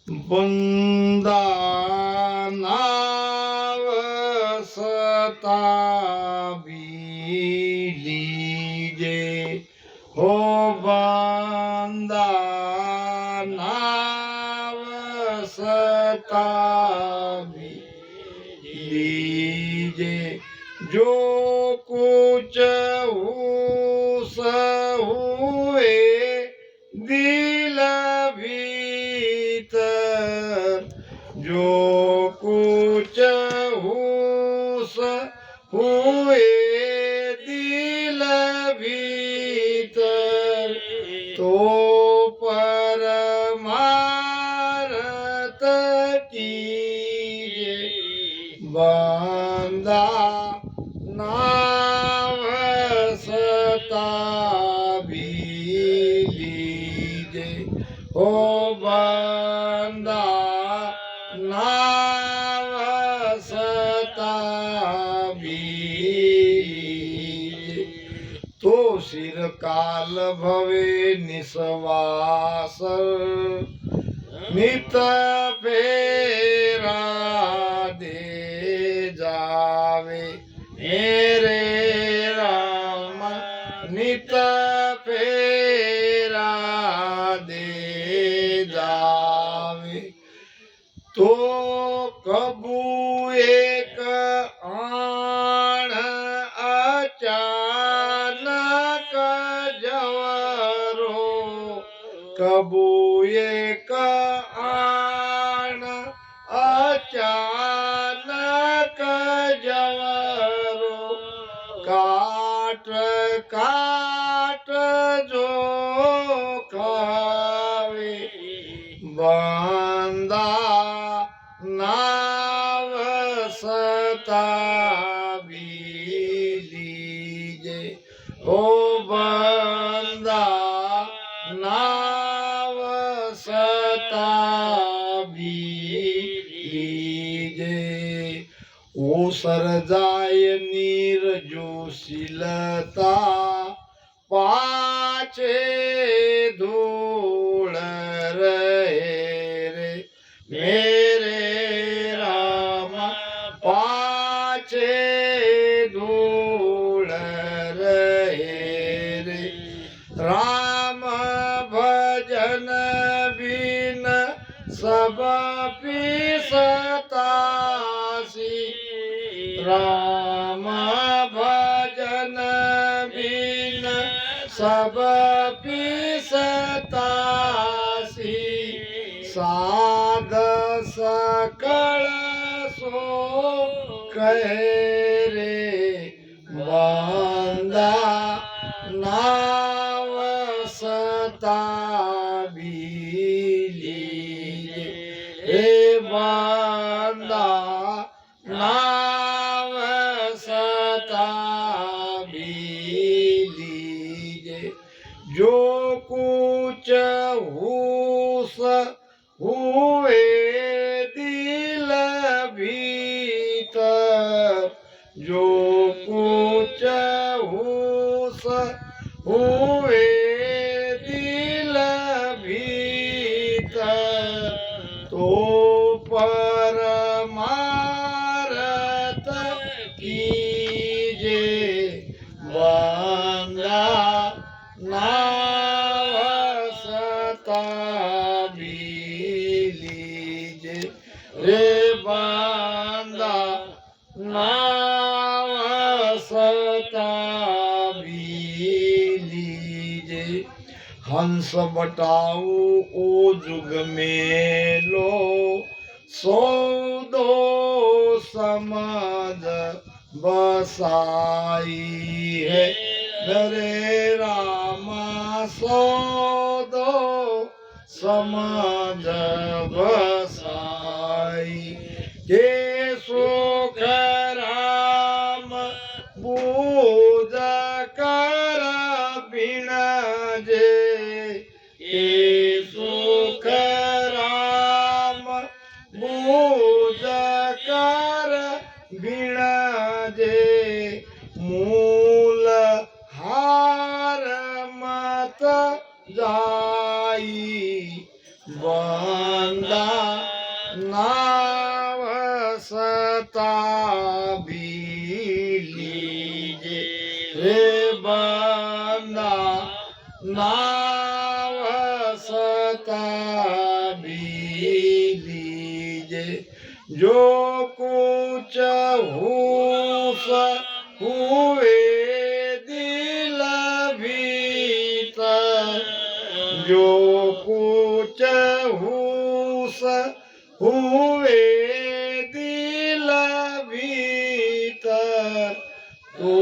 बंदा नाव सतावी लीजे हो बंदा नाव सतावी लीजे जो कुछ हुए दिल भीतर जो कुछ हुए दिल भीतर तो परमार्थ कीजे बंदा नाव सतावी लीजे हो बंदा नाव सतावी लीजे तो शिरकाल भवे निस्वास नित फेरा दे जावे मेरे राम नित फेरा दे जावे तो कबू एक आण अचानक जवरो कबू एक आण अचानक जवरो काट काट जो खावे बंदा नाव सतावी लीजे ओ बंदा नाव सतावी लीजे ओसर जाय नीर जोशीलता पाछे धूल रहे रे मेरे राम पाछे धूल रहे रे राम भजन बिन सब पिसतासी राम भजन बिन सब पिसतासी साध सकल सो कहे रे बंदा नाव सतावी लीजे हे बंदा नाव सतावी लीजे जो कुछ हुए दिल भीतर जो कुछ हुए दिल भीतर तो परमार्थ कीजे बंदा नाव सतावी लीजे रे बंदा नाव सतावी लीजे हंस बटाऊ ओ जुग मेलो सौदो समझ बसाई है मेरे रामा सौदो समझ बसाई के सुख राम बूझ कर बिन जे के सुख राम बूझ कर बिन जे मूल हार मत जाई बंदा रे बंदा नाव सता लीजे जो कुछ हुस हुए दिल भीतर जो कुछ हुस हुए दिल भीतर तो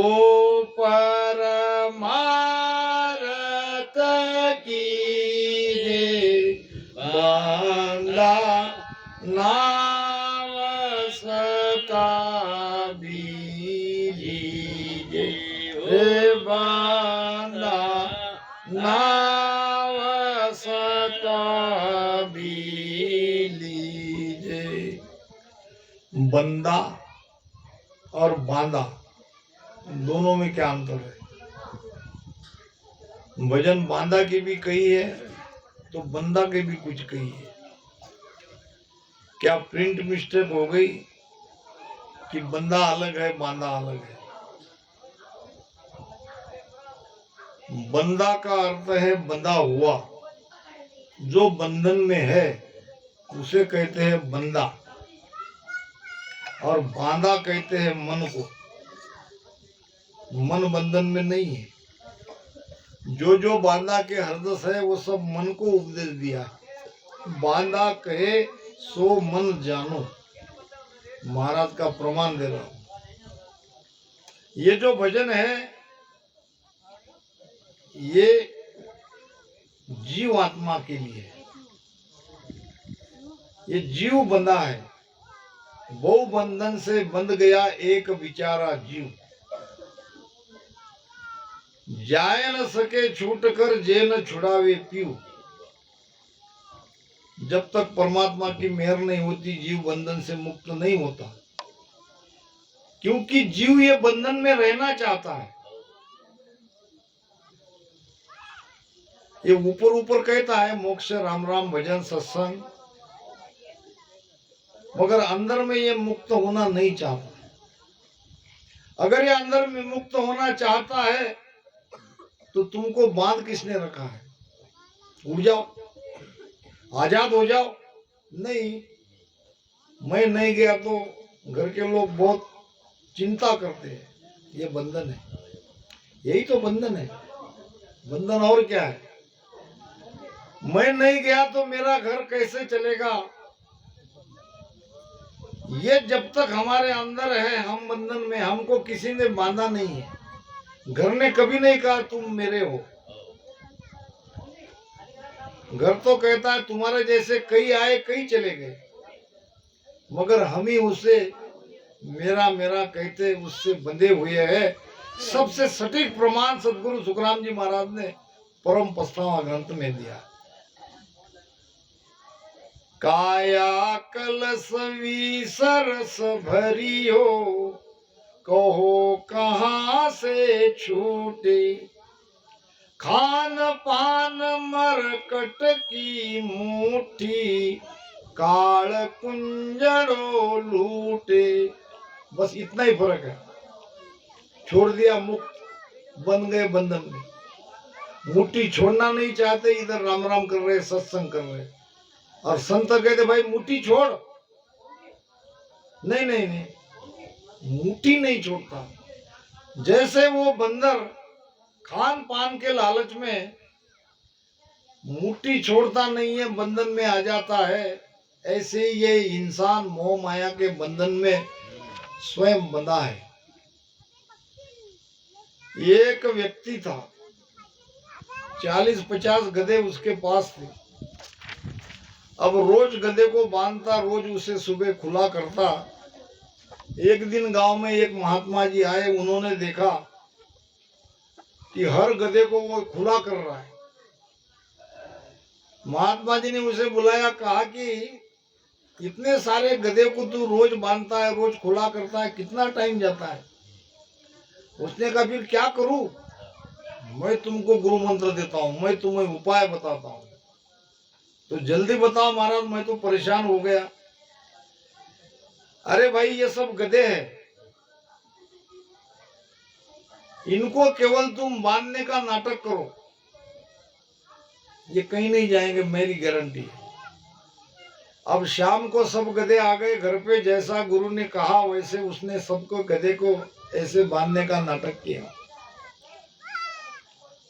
परमारथ की बांधा नाव सता लीजे रे बांधा नाव सता लीजे। बंदा और बांधा दोनों में क्या अंतर है? भजन बांधा के भी कही है तो बंदा के भी कुछ कही है। क्या प्रिंट मिस्टेक हो गई कि बंदा अलग है बांधा अलग है? बंदा का अर्थ है बंधा हुआ, जो बंधन में है उसे कहते हैं बंदा, और बांधा कहते हैं मन को। मन बंधन में नहीं है। जो जो बांधा के हृदय है वो सब मन को उपदेश दिया। बांधा कहे सो मन जानो, महाराज का प्रमाण दे रहा हूं। ये जो भजन है ये जीव आत्मा के लिए है। ये जीव बंधा है, बहु बंधन से बंध गया एक बिचारा जीव। जाए न सके छूट कर जे न छुड़ावे पीऊ। जब तक परमात्मा की मेहर नहीं होती जीव बंधन से मुक्त नहीं होता, क्योंकि जीव ये बंधन में रहना चाहता है। ये ऊपर ऊपर कहता है मोक्ष राम राम भजन सत्संग, मगर अंदर में ये मुक्त होना नहीं चाहता। अगर ये अंदर में मुक्त होना चाहता है तो तुमको बांध किसने रखा है? उड़ जाओ, आजाद हो जाओ। नहीं, मैं नहीं गया तो घर के लोग बहुत चिंता करते हैं। ये बंधन है, यही तो बंधन है। बंधन और क्या है? मैं नहीं गया तो मेरा घर कैसे चलेगा? ये जब तक हमारे अंदर है हम बंधन में, हमको किसी ने बांधा नहीं है। घर ने कभी नहीं कहा तुम मेरे हो। घर तो कहता है तुम्हारे जैसे कई आए कई चले गए, मगर हम ही उसे मेरा मेरा कहते उससे बंधे हुए हैं। सबसे सटीक प्रमाण सदगुरु सुखराम जी महाराज ने परम पस्तावा ग्रंथ में दिया। काया कलश सरस भरी हो, कहो कहाँ से छूटे। खान पान मरकट की मुट्ठी, काल कुंजड़ो लूटे। बस इतना ही फर्क है। छोड़ दिया मुक्त, बन गए बंधन में। मुट्ठी छोड़ना नहीं चाहते, इधर राम राम कर रहे, सत्संग कर रहे, और संत कहते भाई मुट्ठी छोड़। नहीं नहीं नहीं, मुट्ठी नहीं छोड़ता। जैसे वो बंदर खान पान के लालच में मुट्ठी छोड़ता नहीं है, बंधन में आ जाता है, ऐसे ये इंसान मोह माया के बंधन में स्वयं बंधा है। एक व्यक्ति था, 40-50 गधे उसके पास थे। अब रोज गधे को बांधता, रोज उसे सुबह खुला करता। एक दिन गांव में एक महात्मा जी आए, उन्होंने देखा कि हर गधे को वो खुला कर रहा है। महात्मा जी ने उसे बुलाया, कहा कि इतने सारे गधे को तू रोज बांधता है, रोज खुला करता है, कितना टाइम जाता है? उसने कहा फिर क्या करूं? मैं तुमको गुरु मंत्र देता हूं, मैं तुम्हें उपाय बताता हूं, तो जल्दी बताओ महाराज, मैं तो परेशान हो गया। अरे भाई ये सब गधे हैं, इनको केवल तुम बांधने का नाटक करो, ये कहीं नहीं जाएंगे, मेरी गारंटी है। अब शाम को सब गधे आ गए घर पे, जैसा गुरु ने कहा वैसे उसने सबको गधे को ऐसे बांधने का नाटक किया।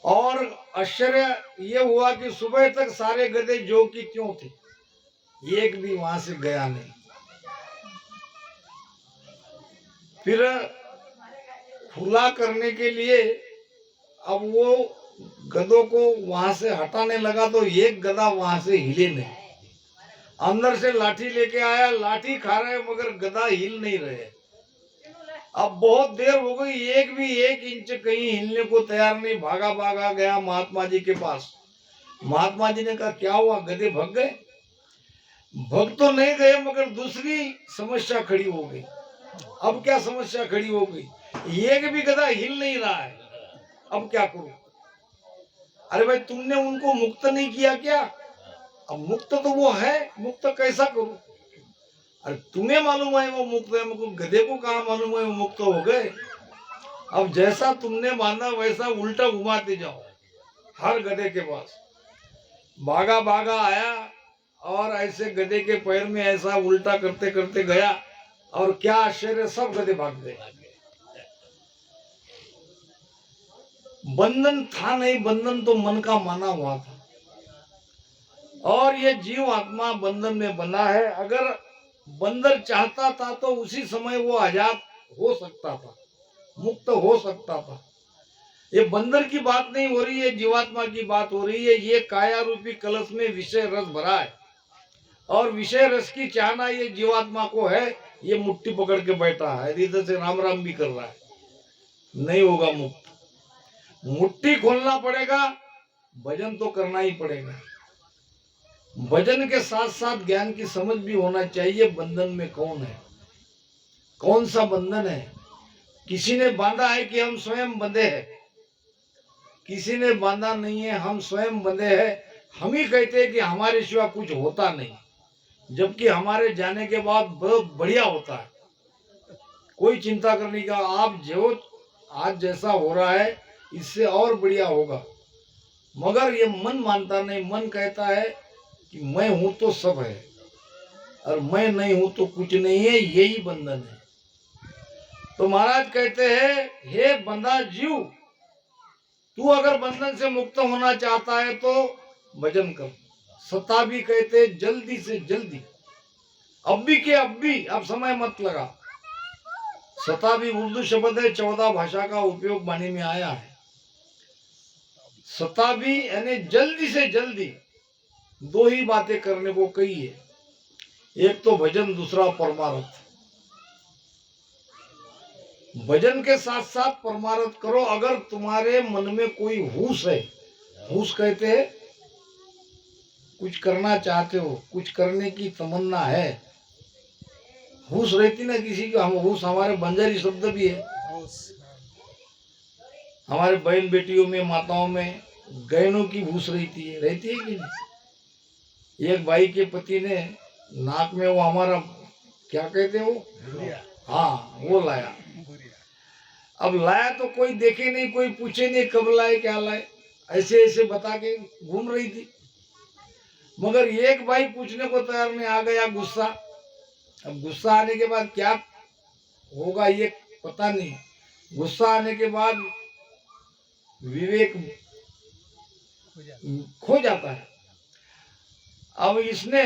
और आश्चर्य ये हुआ कि सुबह तक सारे गधे जो कि त्यों थे, एक भी वहां से गया नहीं। फिर खुला करने के लिए अब वो गधों को वहां से हटाने लगा तो एक गधा वहां से हिले नहीं। अंदर से लाठी लेके आया, लाठी खा रहे मगर गधा हिल नहीं रहे। अब बहुत देर हो गई, एक भी 1 इंच कहीं हिलने को तैयार नहीं। भागा भागा गया महात्मा जी के पास। महात्मा जी ने कहा क्या हुआ, गधे भग गए? भग तो नहीं गए मगर दूसरी समस्या खड़ी हो गई। अब क्या समस्या खड़ी हो गई, एक भी गधा हिल नहीं रहा है, अब क्या करूं? अरे भाई तुमने उनको मुक्त नहीं किया क्या? अब मुक्त तो वो है, मुक्त कैसा करूं? अरे तुम्हें मालूम है वो मुक्त है, मुझको गधे को कहाँ मालूम है वो मुक्त हो गए? अब जैसा तुमने बांधा वैसा उल्टा घुमाते जाओ हर गधे के पास। भागा भागा आया और ऐसे गधे के पैर में ऐसा उल्टा करते करते गया, और क्या आश्चर्य, सब गधे भाग गए। बंधन था नहीं, बंधन तो मन का माना हुआ था, और ये जीव आत्मा बंधन में बंधा है। अगर बंदर चाहता था तो उसी समय वो आजाद हो सकता था, मुक्त हो सकता था। ये बंदर की बात नहीं हो रही है, जीवात्मा की बात हो रही है। ये काया रूपी कलश में विषय रस भरा है, और विषय रस की चाहना ये जीवात्मा को है। ये मुट्ठी पकड़ के बैठा है, हृदय से राम राम भी कर रहा है, नहीं होगा मुक्त। मुट्ठी खोलना पड़ेगा, भजन तो करना ही पड़ेगा। भजन के साथ साथ ज्ञान की समझ भी होना चाहिए। बंधन में कौन है, कौन सा बंधन है? किसी ने बांधा है कि हम स्वयं बंधे हैं, किसी ने बांधा नहीं है, हम स्वयं बंधे हैं। हम ही कहते हैं कि हमारे सिवा कुछ होता नहीं, जबकि हमारे जाने के बाद बहुत बढ़िया होता है। कोई चिंता करने का, आप जो आज जैसा हो रहा है इससे और बढ़िया होगा। मगर ये मन मानता नहीं, मन कहता है कि मैं हूं तो सब है, और मैं नहीं हूं तो कुछ नहीं है, यही बंधन है। तो महाराज कहते हैं, हे बंधा जीव, तू अगर बंधन से मुक्त होना चाहता है तो भजन कर। सताबी कहते जल्दी से जल्दी, अब भी के अब भी, अब समय मत लगा। सताबी उर्दू शब्द है, 14 भाषा का उपयोग वाणी में आया है। सताबी यानी जल्दी से जल्दी। दो ही बातें करने को कही है, एक तो भजन, दूसरा परमार्थ। भजन के साथ साथ परमार्थ करो। अगर तुम्हारे मन में कोई हुस है, हुस कहते हैं कुछ करना चाहते हो, कुछ करने की तमन्ना है, हुस रहती ना किसी का। हम हुस हमारे बंजारी शब्द भी है, हमारे बहन बेटियों में, माताओं में गहनों की हुस रहती है कि नहीं? एक भाई के पति ने नाक में वो हमारा क्या कहते हैं वो, हाँ वो लाया। अब लाया तो कोई देखे नहीं, कोई पूछे नहीं कब लाए क्या लाए, ऐसे ऐसे बता के घूम रही थी। मगर एक भाई पूछने को तैयार नहीं, आ गया गुस्सा। अब गुस्सा आने के बाद क्या होगा ये पता नहीं। गुस्सा आने के बाद विवेक खो जाता है। अब इसने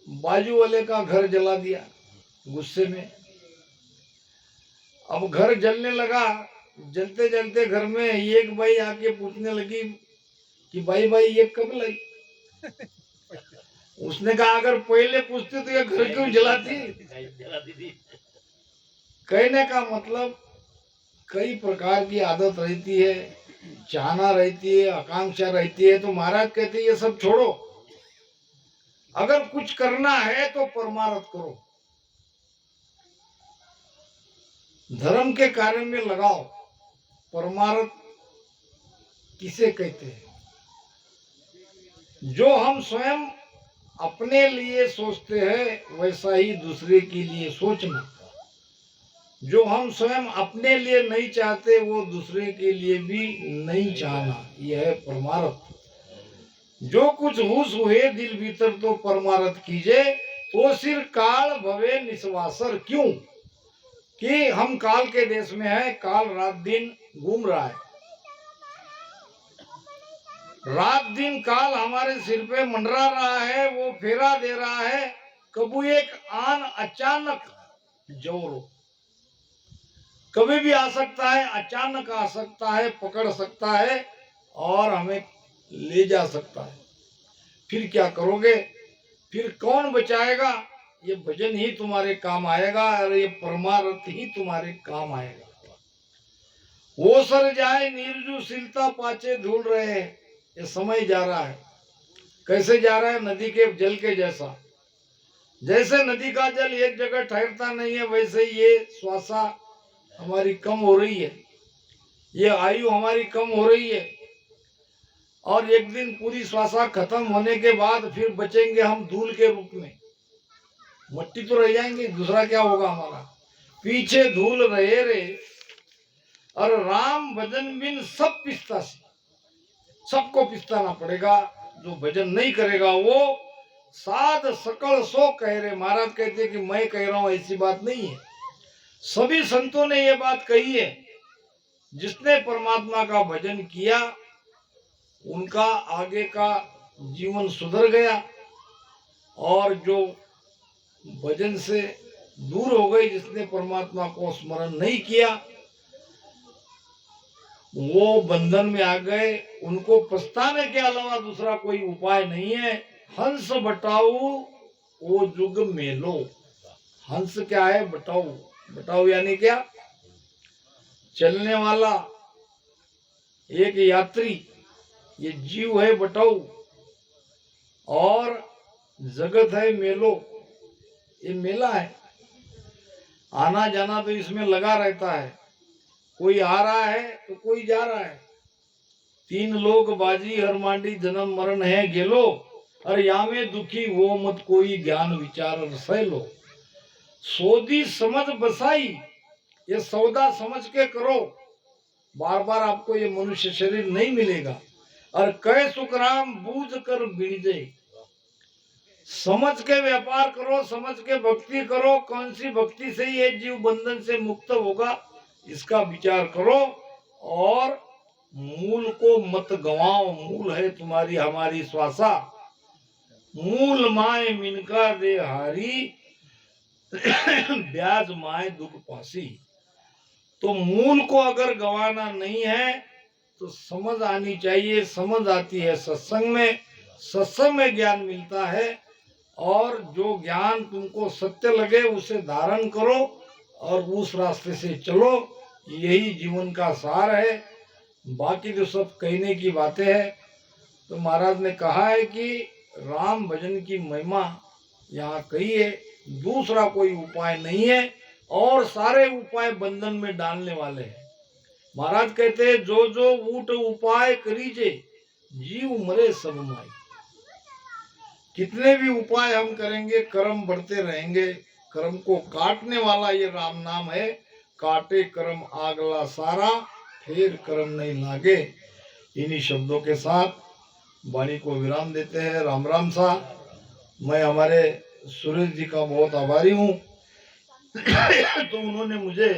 बाजू वाले का घर जला दिया गुस्से में। अब घर जलने लगा, जलते जलते घर में एक भाई आके पूछने लगी कि भाई भाई ये कब लाई? उसने कहा अगर पहले पूछते तो ये घर क्यों जलाती? कहने का मतलब कई प्रकार की आदत रहती है, चाहना रहती है, आकांक्षा रहती है। तो महाराज कहते ये सब छोड़ो, अगर कुछ करना है तो परमार्थ करो, धर्म के कार्य में लगाओ। परमार्थ किसे कहते हैं? जो हम स्वयं अपने लिए सोचते हैं वैसा ही दूसरे के लिए सोचना। जो हम स्वयं अपने लिए नहीं चाहते वो दूसरे के लिए भी नहीं चाहना, यह है परमार्थ। जो कुछ हुस हुए दिल भीतर तो परमार्थ कीजे, तो सिर काल भवे निस्वासर। क्यों कि हम काल के देश में है, काल रात दिन घूम रहा है, रात दिन काल हमारे सिर पे मंडरा रहा है, वो फेरा दे रहा है। कबू एक आन अचानक जोरो, कभी भी आ सकता है, अचानक आ सकता है, पकड़ सकता है और हमें ले जा सकता है। फिर क्या करोगे? फिर कौन बचाएगा? ये भजन ही तुम्हारे काम आएगा और ये परमार्थ ही तुम्हारे काम आएगा। वो सर जाए निर्जु शीलता पाचे धूल रहे हैं। ये समय जा रहा है, कैसे जा रहा है? नदी के जल के जैसा। जैसे नदी का जल एक जगह ठहरता नहीं है, वैसे ये श्वासा हमारी कम हो रही है, ये आयु हमारी कम हो रही है। और एक दिन पूरी श्वासा खत्म होने के बाद फिर बचेंगे हम धूल के रूप में, मट्टी तो रह जाएंगे, दूसरा क्या होगा हमारा? पीछे धूल रहे रे और राम भजन बिन सब पिस्ता से, सबको पिस्ताना पड़ेगा। जो भजन नहीं करेगा वो साध सकल सो कह रहे। महाराज कहते कि मैं कह रहा हूं, ऐसी बात नहीं है, सभी संतों ने ये बात कही है। जिसने परमात्मा का भजन किया उनका आगे का जीवन सुधर गया, और जो भजन से दूर हो गए, जिसने परमात्मा को स्मरण नहीं किया, वो बंधन में आ गए। उनको पछताने के अलावा दूसरा कोई उपाय नहीं है। हंस बटाऊ वो जुग मेलो। हंस क्या है? बटाऊ। बटाऊ यानी क्या? चलने वाला एक यात्री, ये जीव है बटाऊ। और जगत है मेलो, ये मेला है, आना जाना तो इसमें लगा रहता है। कोई आ रहा है तो कोई जा रहा है। तीन लोग बाजी हर मांडी, जन्म मरण है गेलो, और या में दुखी वो मत कोई, ज्ञान विचार सह लो। सोदी समझ बसाई, ये सौदा समझ के करो, बार बार आपको ये मनुष्य शरीर नहीं मिलेगा। और कह सुखराम बूझ कर बीजे, समझ के व्यापार करो, समझ के भक्ति करो। कौन सी भक्ति से ये जीव बंधन से मुक्त होगा, इसका विचार करो। और मूल को मत गवाओ। मूल है तुम्हारी हमारी श्वासा, मूल माए मिनका दे हारी, ब्याज माए दुख पासी। तो मूल को अगर गवाना नहीं है तो समझ आनी चाहिए। समझ आती है सत्संग में, सत्संग में ज्ञान मिलता है। और जो ज्ञान तुमको सत्य लगे उसे धारण करो और उस रास्ते से चलो, यही जीवन का सार है। बाकी जो सब कहने की बातें हैं, तो महाराज ने कहा है कि राम भजन की महिमा यहाँ कही है, दूसरा कोई उपाय नहीं है, और सारे उपाय बंधन में डालने वाले हैं। महाराज कहते हैं जो जो ऊट उपाय करीजे, जीव मरे सब माई। कितने भी उपाय हम करेंगे, कर्म बढ़ते रहेंगे। कर्म को काटने वाला ये राम नाम है। काटे कर्म आगला सारा, फिर कर्म नहीं लागे। इन्हीं शब्दों के साथ वाणी को विराम देते हैं। राम राम सा। मैं हमारे सुरेश जी का बहुत आभारी हूँ। तो उन्होंने मुझे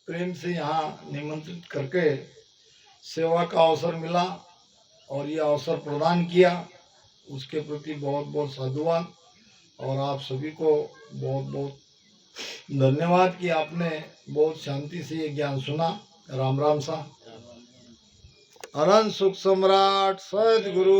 प्रेम से यहाँ निमंत्रित करके सेवा का अवसर मिला और ये अवसर प्रदान किया, उसके प्रति बहुत बहुत साधुवाद। और आप सभी को बहुत बहुत धन्यवाद कि आपने बहुत शांति से ये ज्ञान सुना। राम राम सा। अनंत सुख सम्राट सदगुरु